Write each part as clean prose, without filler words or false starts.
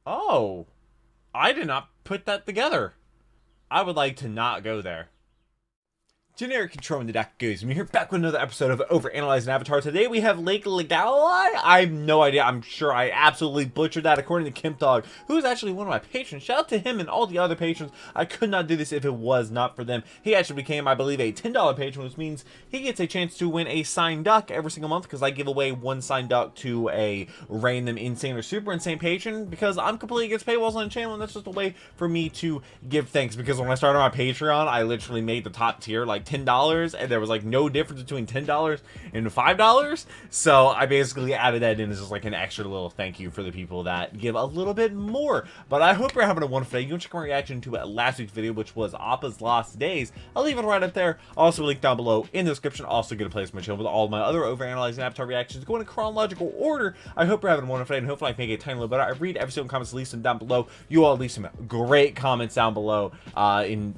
Oh, I did not put that together. I would like to not go there. Generic controlling the deck goes. We're here back with another episode of Overanalyzing Avatar. Today we have Laogai. I have no idea. I'm sure I absolutely butchered that according to Kimp Dog, who is actually one of my patrons. Shout out to him and all the other patrons. I could not do this if it was not for them. He actually became, I believe, a $10 patron, which means he gets a chance to win a signed duck every single month because I give away one signed duck to a random insane or super insane patron because I'm completely against paywalls on the channel, and that's just a way for me to give thanks. Because when I started my Patreon, I literally made the top tier like $10, and there was like no difference between $10 and $5, so I basically added that in as just like an extra little thank you for the people that give a little bit more. But I hope you're having a wonderful day. You can check my reaction to last week's video, which was Appa's Lost Days. I'll leave it right up there. Also, a link down below in the description. Also, get a place on my channel with all of my other Overanalyzing Avatar reactions going in chronological order. I hope you're having a wonderful day, and hopefully I can make it a tiny little better. I read every single comment, so leave some down below. You all leave some great comments down below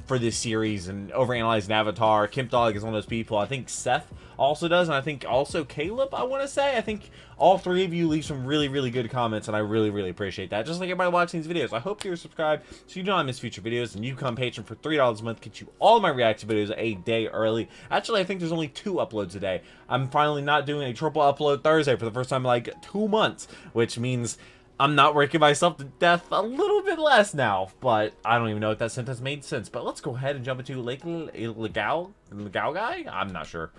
for this series and Overanalyzing Avatar. Kimp Dog is one of those people. I think Seth also does, and I think also Caleb, I want to say. I think all three of you leave some really good comments, and I really appreciate that. Just like everybody watching these videos, I hope you're subscribed so you don't miss future videos, and you become patron for $3 a month, get you all of my reaction videos a day early. Actually, I think there's only 2 uploads a day. I'm finally not doing a triple upload Thursday for the first time in like 2 months, which means I'm not working myself to death a little bit less now, but I don't even know if that sentence made sense. But let's go ahead and jump into Laogai? I'm not sure.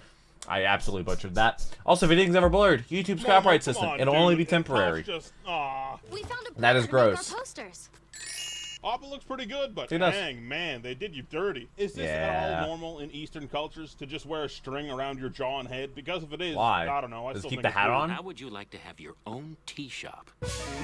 I absolutely butchered that. Also, if anything's ever blurred, YouTube's copyright system. It'll only be temporary. That is gross. Appa looks pretty good, but It does. dang, man, they did you dirty. Is this at all normal in Eastern cultures to just wear a string around your jaw and head? Because if it is, Why? I don't know. I Does still keep think the hat it's on? How would you like to have your own tea shop?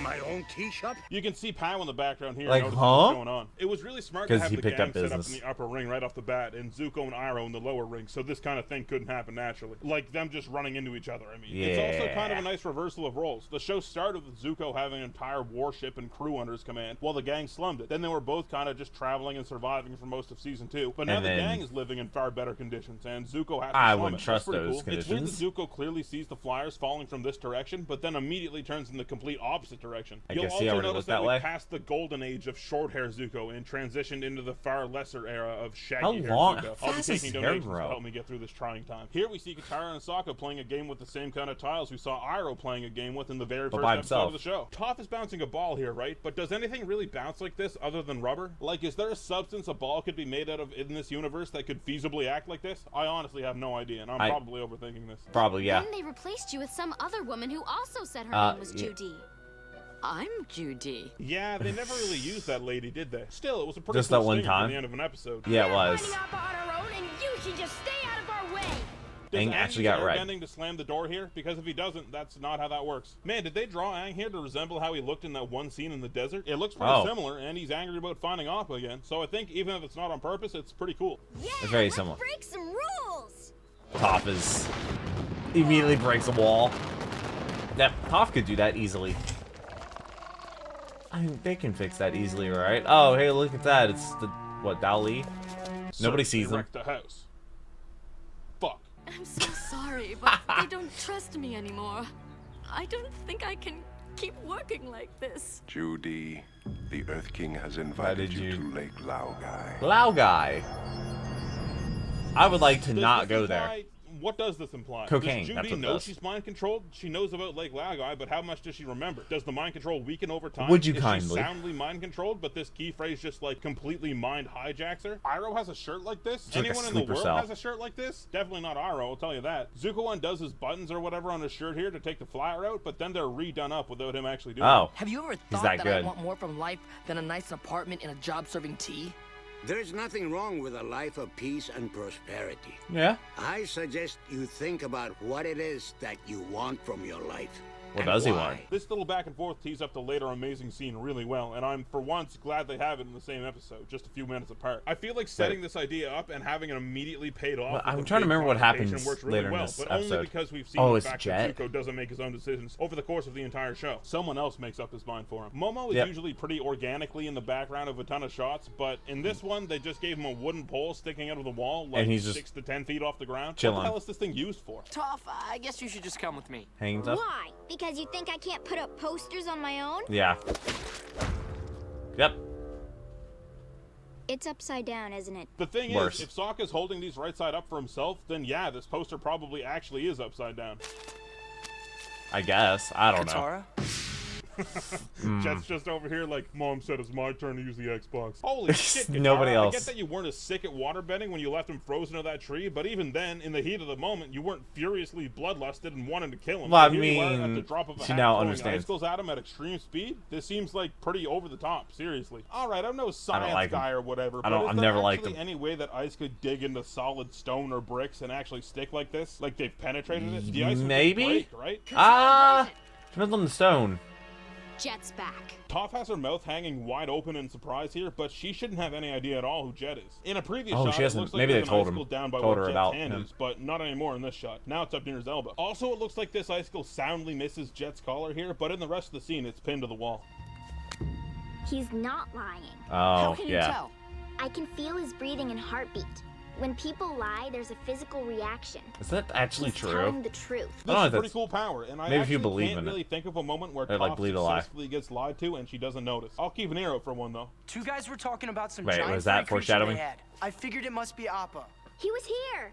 My own tea shop? You can see Pow in the background here. Like, noticing huh? what's going on. It was really smart to 'Cause have he the picked gang up set up in business. the upper ring right off the bat, and Zuko and Iroh in the lower ring, so this kind of thing couldn't happen naturally. Like them just running into each other. I mean, it's also kind of a nice reversal of roles. The show started with Zuko having an entire warship and crew under his command, while the gang slummed it. Then they were both kind of just traveling and surviving for most of season 2. But now the gang is living in far better conditions, and Zuko has to I slum wouldn't it. trust That's pretty those cool. It's weird that conditions. Zuko clearly sees the flyers falling from this direction, but then immediately turns in the complete opposite direction. I You'll guess he also already notice looked that that we way. passed the golden age of short-hair Zuko and transitioned into the far lesser era of shaggy How hair long- Zuko. how I'll be fast does taking his hair donations to grow? help me get through this trying time. Here we see Katara and Sokka playing a game with the same kind of tiles we saw Iroh playing a game with in the very first by episode himself. of the show. Toph is bouncing a ball here, right? But does anything really bounce like this other than rubber? Like, is there a substance a ball could be made out of in this universe that could feasibly act like this? I honestly have no idea, and I'm probably overthinking this. Probably, yeah. Then they replaced you with some other woman who also said her name was yeah. Judy. I'm Judy. Yeah, they never really used that lady, did they? Still, it was a pretty Just cool that one stinger time? for the end of an episode. Yeah, it We're was. finding Appa on our own, and you should just stay out of our way. Does Aang Aang actually use got right. airbending to slam the door here? Because if he doesn't, that's not how that works. Man, did they draw Aang here to resemble how he looked in that one scene in the desert? It looks pretty similar, and he's angry about finding Appa again. So I think even if it's not on purpose, it's pretty cool. Yeah, It's very let's similar. break some rules. Toph is immediately breaks a wall. Yep, Toph could do that easily. I mean, they can fix that easily, right? Oh, hey, look at that. It's the, what, Dali? Nobody sees them. Wrecked the house. Fuck. I'm so sorry, but they don't trust me anymore. I don't think I can keep working like this. Judy, the Earth King has invited you to Lake Laogai. Laogai. I would like to Does not this go imply- there. What does this imply? Cocaine, Does that's Judy what it know does. she's mind controlled? She knows about Lake Laogai, but how much does she remember? Does the mind control weaken over time? Would you Is kindly? she soundly mind controlled, but this key phrase just like completely mind hijacks her? Iroh has a shirt like this? It's like a Anyone in the sleeper world cell. has a shirt like this? Definitely not Iroh, I'll tell you that. Zuko undoes his buttons or whatever on his shirt here to take the flyer out, but then they're redone up without him actually doing Oh. it. Have you ever He's thought that that, good. I want more from life than a nice apartment and a job serving tea? There's nothing wrong with a life of peace and prosperity. Yeah. I suggest you think about what it is that you want from your life. What and does he why. want? This little back and forth tees up the later amazing scene really well, and I'm for once glad they have it in the same episode, just a few minutes apart. I feel like setting this idea up and having it immediately paid off. Well, with I'm a trying to big remember what confrontation happens works really later in well, this but episode. only because we've seen Oh, the it's fact Jet? that Zuko doesn't make his own decisions over the course of the entire show. Someone else makes up his mind for him. Momo is Yep. usually pretty organically in the background of a ton of shots, but in this one they just gave him a wooden pole sticking out of the wall, like And he's just 6 to 10 feet off the ground. chilling. What the hell is this thing used for? Toph, I guess you should just come with me. Hanging up? Why? Because you think I can't put up posters on my own? Yeah. Yep. It's upside down, isn't it? The thing Worse. is, if Sokka's holding these right side up for himself, then yeah, this poster probably actually is upside down. I guess. I don't know. Katara? Jet's just over here like, Mom said it's my turn to use the Xbox. Holy shit, Katara. Nobody else. I get that you weren't as sick at waterbending when you left him frozen to that tree, but even then, in the heat of the moment, you weren't furiously bloodlusted and wanting to kill him. Well, I Here you are mean, at the drop of a she hat now throwing understands. icicles at him at extreme speed? This seems like pretty over the top, seriously. Alright, I'm no science like guy him. or whatever, I but don't- is I've there never liked actually him. any way that ice could dig into solid stone or bricks and actually stick like this? Like they've penetrated it? The ice would Maybe? break, right? Depends on the stone. Jet's back. Toph has her mouth hanging wide open in surprise here, but she shouldn't have any idea at all who Jet is. In a previous Oh, shot, she it hasn't. looks like Maybe there's they an told icicle him. down by Told where her Jet's about hand him. is, but not anymore in this shot. Now it's up near his elbow. Also, it looks like this icicle soundly misses Jet's collar here, but in the rest of the scene, it's pinned to the wall. He's not lying. Oh, yeah. tell? I can feel his breathing and heartbeat. When people lie, there's a physical reaction. Is that actually He's true? telling the truth. I don't This know is if pretty that's- cool power, and I maybe if actually you believe can't in it. really think of a moment where Or, like, Toph believe a lie. successfully gets lied to and she doesn't notice. I'll keep an ear out for one, though. Two guys were talking about some Wait, giant was that furry creature foreshadowing? they had. I figured it must be Appa. He was here.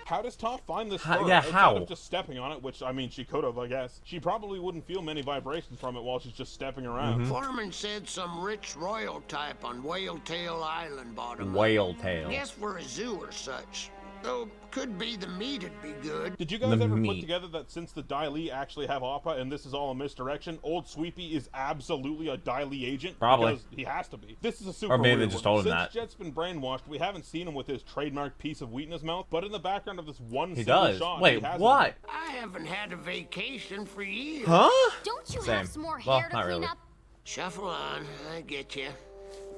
How does Toph find this How- fur? yeah, Outside how? of just stepping on it, which, I mean, she could have, I guess. She probably wouldn't feel many vibrations from it while she's just stepping around. Mm-hmm. Foreman said some rich royal type on Whale Tail Island bought him. Whale tail. Guess for a zoo or such. Though, could be the meat'd be good. Did you guys The ever put meat. together that since the Dai Li actually have Appa and this is all a misdirection, Old Sweepy is absolutely a Dai Li agent? Probably. Because he has to be. This is a super Or maybe they weird just one. told him Since that. Jet's been brainwashed, we haven't seen him with his trademark piece of wheat in his mouth, but in the background of this one He single does. shot, Wait, he has what? I haven't had a vacation for years. Huh? Don't you Same. have some more Well, hair to not clean really. up? Shuffle on, I get you.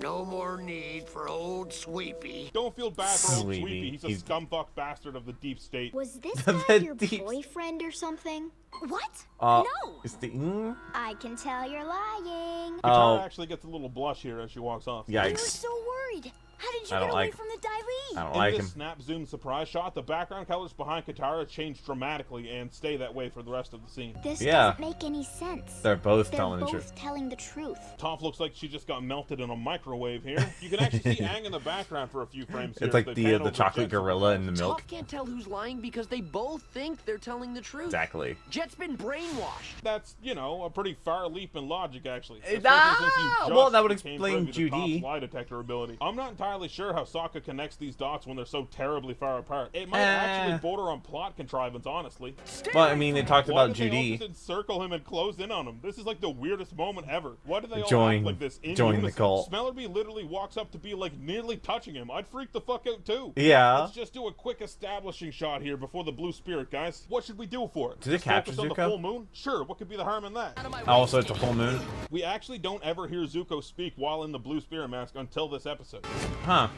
No more need for old Sweepy. Don't feel bad for Old Sweepy. Sweepy. He's a He's- scumfuck bastard of the deep state. Was this The guy your deep- boyfriend or something? What? No. No. It's the. I can tell you're lying. Katara Oh, actually gets a little blush here as she walks off. We were yikes. so worried. How did you I get don't away like- from the Dai Li? I don't In like this him. snap zoom surprise shot, the background colors behind Katara change dramatically and stay that way for the rest of the scene. This Yeah. doesn't make any sense. They're both They're telling the both truth. telling the truth. Toph looks like she just got melted in a microwave here. You can actually see Aang in the background for a few frames here. It's like as they pan the over chocolate Jet's gorilla in the surprise. milk. Toph can't tell who's lying because they both think they're telling the truth. Exactly. Jet's been brainwashed. That's, you know, a pretty far leap in logic, actually. Eh, Especially since you just well, that would became explain privy to Toph's Judy. lie detector ability. I'm not entirely sure how Sokka connects these dots when they're so terribly far apart. It might actually border on plot contrivance, honestly. Well, I mean, they talked Why about did they all Judy. just encircle him and close in on him? This is like the weirdest moment ever. Why do they all Join- act like this in join the unison? cult. Smellerby literally walks up to be like nearly touching him. I'd freak the fuck out too. Yeah. Let's just do a quick establishing shot here before the blue spirit, guys. What should we do for it? Did it Just capture focus on the Zuko? full moon? Sure. What could be the harm in that? Also, it's a full moon. We actually don't ever hear Zuko speak while in the blue spirit mask until this episode. Huh.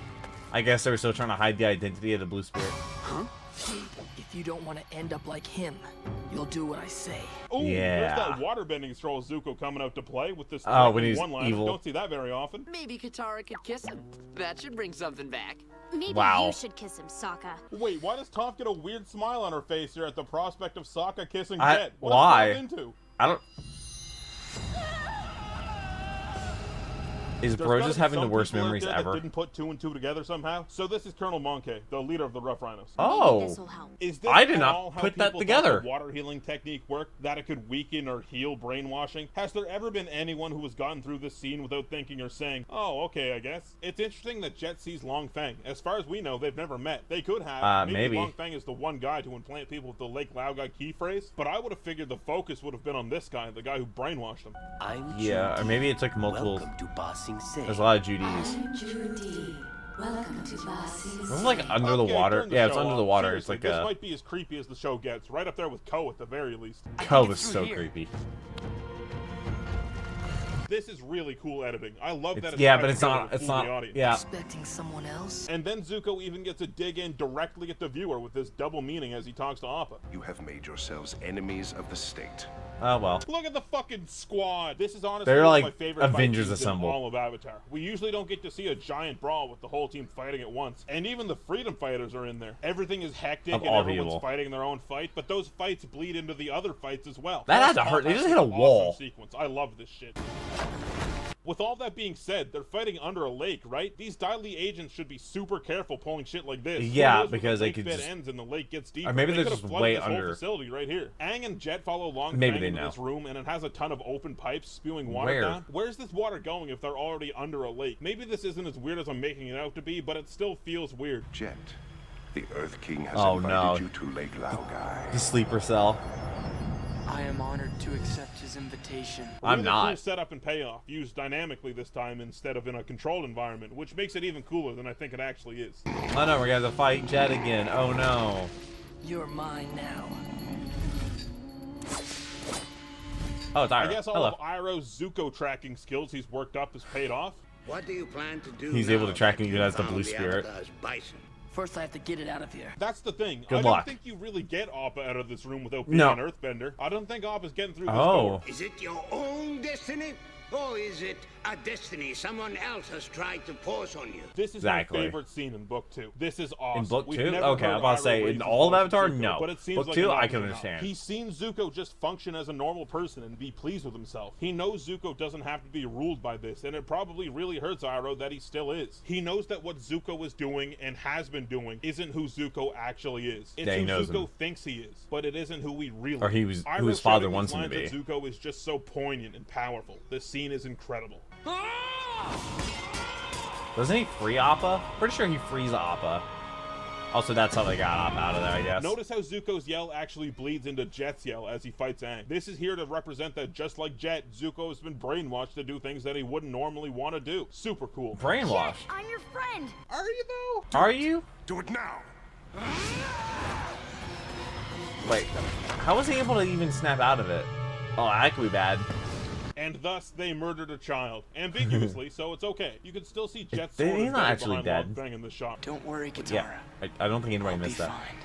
I guess they were still trying to hide the identity of the blue spirit. If you don't want to end up like him, you'll do what I say. Ooh, Yeah. there's that waterbending troll Zuko coming out to play with this Oh, when he's one-liner. evil. Don't see that very often. Maybe Katara could kiss him. That should bring something back. Maybe Wow. you should kiss him, Sokka. Wait, why does Toph get a weird smile on her face here at the prospect of Sokka kissing I- Jet? What why? is Toph into? I don't. Is There's Bro gotta just be having the some worst people out memories there that ever? Didn't put two and two together somehow. So this is Colonel Monkey, the leader of the Rough Rhinos. Maybe Oh. this'll help. Is this I did at not all how put that people together. thought the water healing technique worked? That it could weaken or heal brainwashing? Has there ever been anyone who has gotten through this scene without thinking or saying, "Oh, okay, I guess"? It's interesting that Jet sees Long Feng. As far as we know, they've never met. They could have. Maybe. Long Feng is the one guy to implant people with the Lake Laogai key phrase. But I would have figured the focus would have been on this guy, the guy who brainwashed him. I'm Yeah, or Judy. maybe it took multiple. Welcome to Ba Sing Se. There's a lot of Judy's. Judy, welcome to Ba Sing This is like under the Okay, water. turn Yeah, it's show under the off. water. Seriously, It's like this a. might be as creepy as the show gets. Right up there with Ko at the very least. Ko it's was through so here. creepy. This is really cool editing. I love that. Yeah, tied but it's together not. to It's fool the not. audience. Yeah. Expecting someone else? And then Zuko even gets a dig in directly at the viewer with this double meaning as he talks to Appa. You have made yourselves enemies of the state. Oh well. Look at the fucking squad. This is honestly They're one of like my favorite fight Avengers scenes in assemble. all of Avatar. We usually don't get to see a giant brawl with the whole team fighting at once. And even the freedom fighters are in there. Everything is hectic Of and all everyone's people. fighting their own fight, but those fights bleed into the other fights as well. That had Plus, to hurt. They Toph just has hit a an awesome wall. Sequence. I love this shit. With all that being said, they're fighting under a lake, right? These Dai agents should be super careful pulling shit like this. Yeah, because they could just ends and the lake gets deeper. Or maybe they're could've just flooded way this whole under. facility right here. Aang and Jet follow Long Maybe Fang they into know. this room, and it has a ton of open pipes spewing water Where? down. Where's this water going if they're already under a lake? Maybe this isn't as weird as I'm making it out to be, but it still feels weird. Jet, the Earth King has Oh, invited no. you to Lake Laogai. The sleeper cell. I am honored to accept his invitation. I'm Really not. cool setup and payoff, used dynamically this time instead of in a controlled environment, which makes it even cooler than I think it actually is. Oh no, we're gonna have to fight Jet again. Oh no. You're mine now. Oh, it's I Iroh. guess all Hello. of Iroh's Zuko tracking skills he's worked up has paid off. What do you plan to do? He's now able to track that him you even as the found blue spirit. Avatar's bison? First, I have to get it out of here. That's the thing. Good I luck. don't think you really get Appa out of this room without being No. an Earthbender. I don't think Appa's getting through this Oh. door. Is it your own destiny? Or is it a destiny someone else has tried to force on you? This is Exactly. my favorite scene in Book 2. This is awesome. In Book We've 2? never Okay, heard I'm about to Iroh say, raise in his all of voice to Avatar, Zuko, no. But it seems Book like 2, enough I is can enough. understand. He's seen Zuko just function as a normal person and be pleased with himself. He knows Zuko doesn't have to be ruled by this, and it probably really hurts Iroh that he still is. He knows that what Zuko is doing and has been doing isn't who Zuko actually is. It's Yeah, he who knows Zuko him. thinks he is, but it isn't who he really Or he is. was- who Iroh his father shouting wants these him to lines be. at Zuko is just so poignant and powerful. This scene is incredible. Doesn't he free Appa? Pretty sure he frees Appa. Also, that's how they got Appa out of there, I guess. Notice how Zuko's yell actually bleeds into Jet's yell as he fights Aang. This is here to represent that just like Jet, Zuko has been brainwashed to do things that he wouldn't normally want to do. Super cool. Brainwashed. I'm your friend. Are you though? Are you? Do it now! Wait, how was he able to even snap out of it? Oh, that could be bad. And thus they murdered a child. Ambiguously, so it's okay. You can still see Jet's He's sword is not dead actually behind dead. Long Fang in the shot. Don't worry, Katara. Yeah, I don't think anybody I'll be missed that. fine.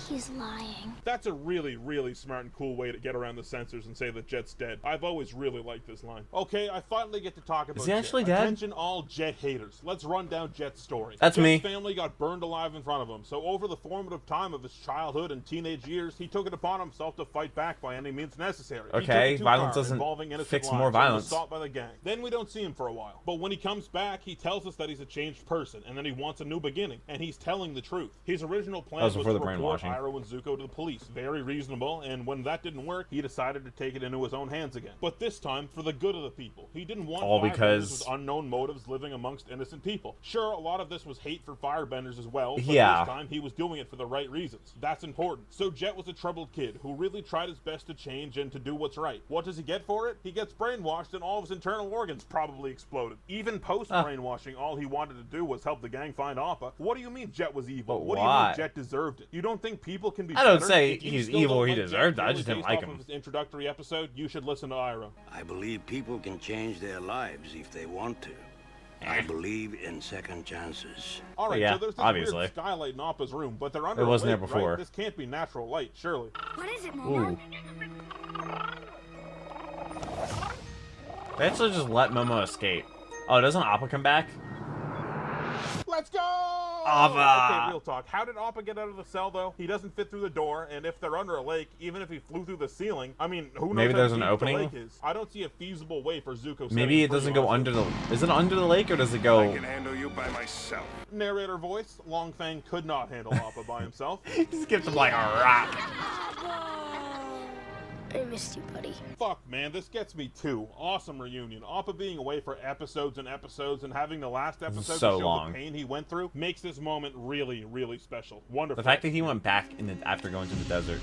He's lying. That's a really, really smart and cool way to get around the censors and say that Jet's dead. I've always really liked this line. Okay, I finally get to talk about he Jet. actually dead? Attention all Jet haters. Let's run down Jet's story. That's Jet's me. family got burned alive in front of him, so over the formative time of his childhood and teenage years, he took it upon himself to fight back by any means necessary. He took Okay, it too violence far, doesn't involving innocent fix lives more and was violence. assault by the gang. Then we don't see him for a while. But when he comes back, he tells us that he's a changed person and that he wants a new beginning, and he's telling the truth. His original plan That was was before to the report brainwashing. Iroh and Zuko to the police. Very reasonable, and when that didn't work, he decided to take it into his own hands again. But this time, for the good of the people. He didn't want All firebenders because- with unknown motives living amongst innocent people. Sure, a lot of this was hate for firebenders as well, but Yeah. this time he was doing it for the right reasons. That's important. So Jet was a troubled kid who really tried his best to change and to do what's right. What does he get for it? He gets brainwashed and all of his internal organs probably exploded. Even post-brainwashing, all he wanted to do was help the gang find Appa. What do you mean Jet was evil? But What do you why? mean Jet deserved it? You don't think people can be I don't better? say If you he's still evil don't or he like Jet deserved it, I purely just didn't based like off him. of his introductory episode, you should listen to Iroh. I believe people can change their lives if they want to. I believe in second chances. All right, Yeah, so there's this obviously. weird skylight in Appa's room, but they're under It a wasn't there lake, before. Right? This can't be natural light, surely. What is it, Momo? Ooh. They actually just let Momo escape. Oh, doesn't Appa come back? Let's go! Appa! Okay, real talk. How did Appa get out of the cell, though? He doesn't fit through the door, and if they're under a lake, even if he flew through the ceiling, I mean, who knows Maybe how there's deep an the opening? lake is. I don't see a feasible way for Zuko Maybe it doesn't go under the... Is it under the lake or does it go... I can handle you by myself. Narrator voice, Long Fang could not handle Appa by himself. He skipped him like a rock. I missed you, buddy. Fuck, man, this gets me too. Awesome reunion. Appa being away for episodes and episodes and having the last episode so to show long. the pain he went through makes this moment really, really special. Wonderful. The fact that he went back after going to the desert.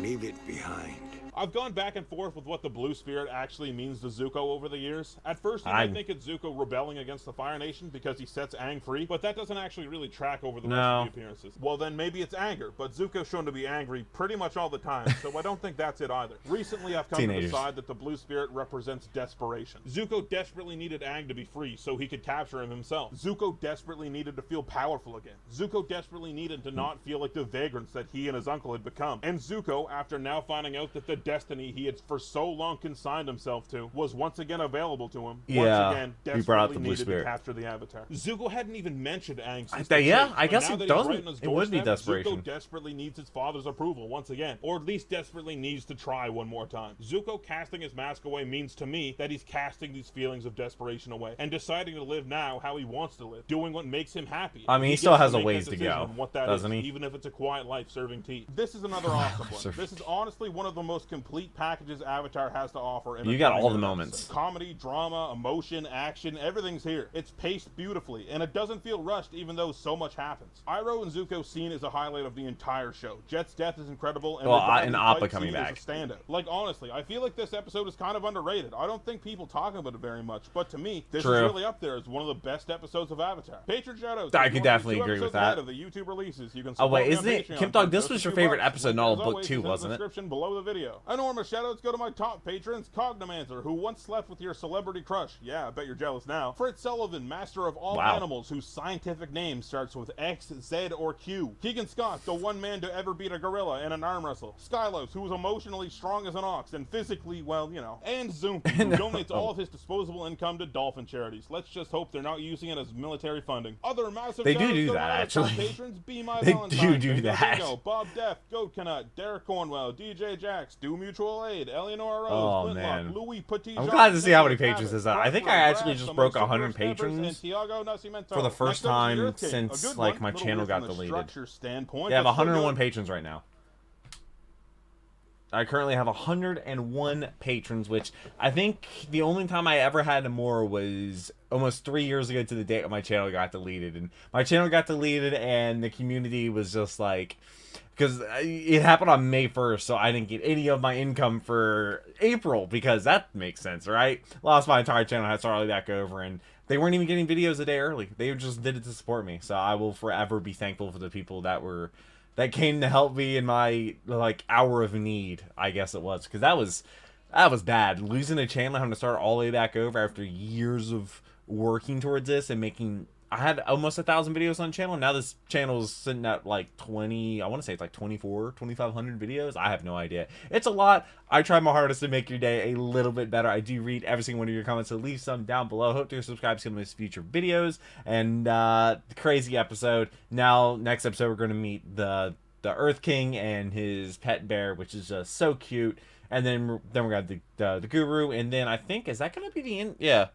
Leave it behind. I've gone back and forth with what the Blue Spirit actually means to Zuko over the years. At first, you might think it's Zuko rebelling against the Fire Nation because he sets Aang free, but that doesn't actually really track over the rest of the appearances. Well, then maybe it's anger, but Zuko's shown to be angry pretty much all the time, so I don't think that's it either. Recently, I've come to decide that the Blue Spirit represents desperation. Zuko desperately needed Aang to be free so he could capture him himself. Zuko desperately needed to feel powerful again. Zuko desperately needed to not feel like the vagrants that he and his uncle had become. And Zuko, after now finding out that the destiny he had for so long consigned himself to was once again available to him. Yeah, Once again, he brought out the desperately blue needed spirit. to capture the Avatar. Zuko hadn't even mentioned Aang since Yeah, the I tape, guess but it now that he's doesn't. right on his It would be doorstep, desperation. Zuko desperately needs his father's approval once again, or at least desperately needs to try one more time. Zuko casting his mask away means to me that he's casting these feelings of desperation away and deciding to live now how he wants to live, doing what makes him happy. I mean, he still has a ways to go, doesn't he? Even if it's a quiet life serving tea. This is another awesome one. This is honestly one of the most complete packages Avatar has to offer. In you got all the moments. Comedy, drama, emotion, action, everything's here. It's paced beautifully, and it doesn't feel rushed even though so much happens. Iroh and Zuko's scene is a highlight of the entire show. Jet's death is incredible, and and Appa coming back is a standout. Like, honestly, I feel like this episode is kind of underrated. I don't think people talk about it very much, but to me, this is really up there as one of the best episodes of Avatar. Patron shoutouts. I could definitely agree with that. Of the YouTube releases. You can wait, isn't it? Kim Dog, this was your favorite episode in all of book 2, wasn't it? Description below the video. Enormous shoutouts go to my top patrons, Cognomancer, who once slept with your celebrity crush. Yeah, I bet you're jealous now. Fritz Sullivan, master of all animals, whose scientific name starts with X, Z, or Q. Keegan Scott, the one man to ever beat a gorilla in an arm wrestle. Skylos, who was emotionally strong as an ox and physically, well, you know. And Zoom, who donates all of his disposable income to dolphin charities. Let's just hope they're not using it as military funding. Other massive they do that, actually. Patrons, Be My They Valentine, do that. Bingo, Bob Deff, Goat Canut, Derek Cornwell, DJ Jax, Do Mutual Aid, Eleanor Rose, Oh, man. Louis Petit. I'm glad to see how many patrons is that. I think I actually just broke 100 patrons for the first time since, like, my channel got deleted. Yeah, I have 101 patrons right now. I currently have 101 patrons, which I think the only time I ever had more was almost 3 years ago to the date when my channel got deleted. And my channel got deleted and the community was just like... Because it happened on May 1st, so I didn't get any of my income for April, because that makes sense, right? Lost my entire channel, had to start all the way back over, and they weren't even getting videos a day early. They just did it to support me. So I will forever be thankful for the people that came to help me in my, like, hour of need, I guess it was. Because that was bad. Losing a channel, having to start all the way back over after years of working towards this and making... I had almost 1,000 videos on the channel. Now this channel is sitting at like 20, I want to say it's like 2,500 videos. I have no idea. It's a lot. I try my hardest to make your day a little bit better. I do read every single one of your comments, so leave some down below. Hope to subscribe to some of these future videos. And the crazy episode. Now, next episode, we're going to meet the Earth King and his pet bear, which is just so cute. And then we're going to have the Guru. And then I think, is that going to be the end? Yeah.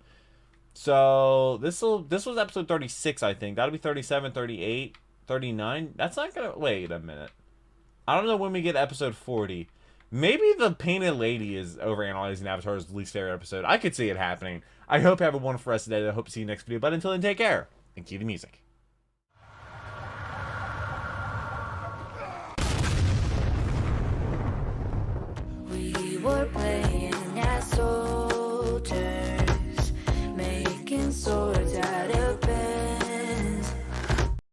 So this was episode 36, I think. That'll be 37, 38, 39. That's not gonna... Wait a minute. I don't know when we get episode 40. Maybe the Painted Lady is Overanalyzing Avatar's least favorite episode. I could see it happening. I hope you have a wonderful rest of the day. I hope to see you next video. But until then, take care. And cue the music. We were playing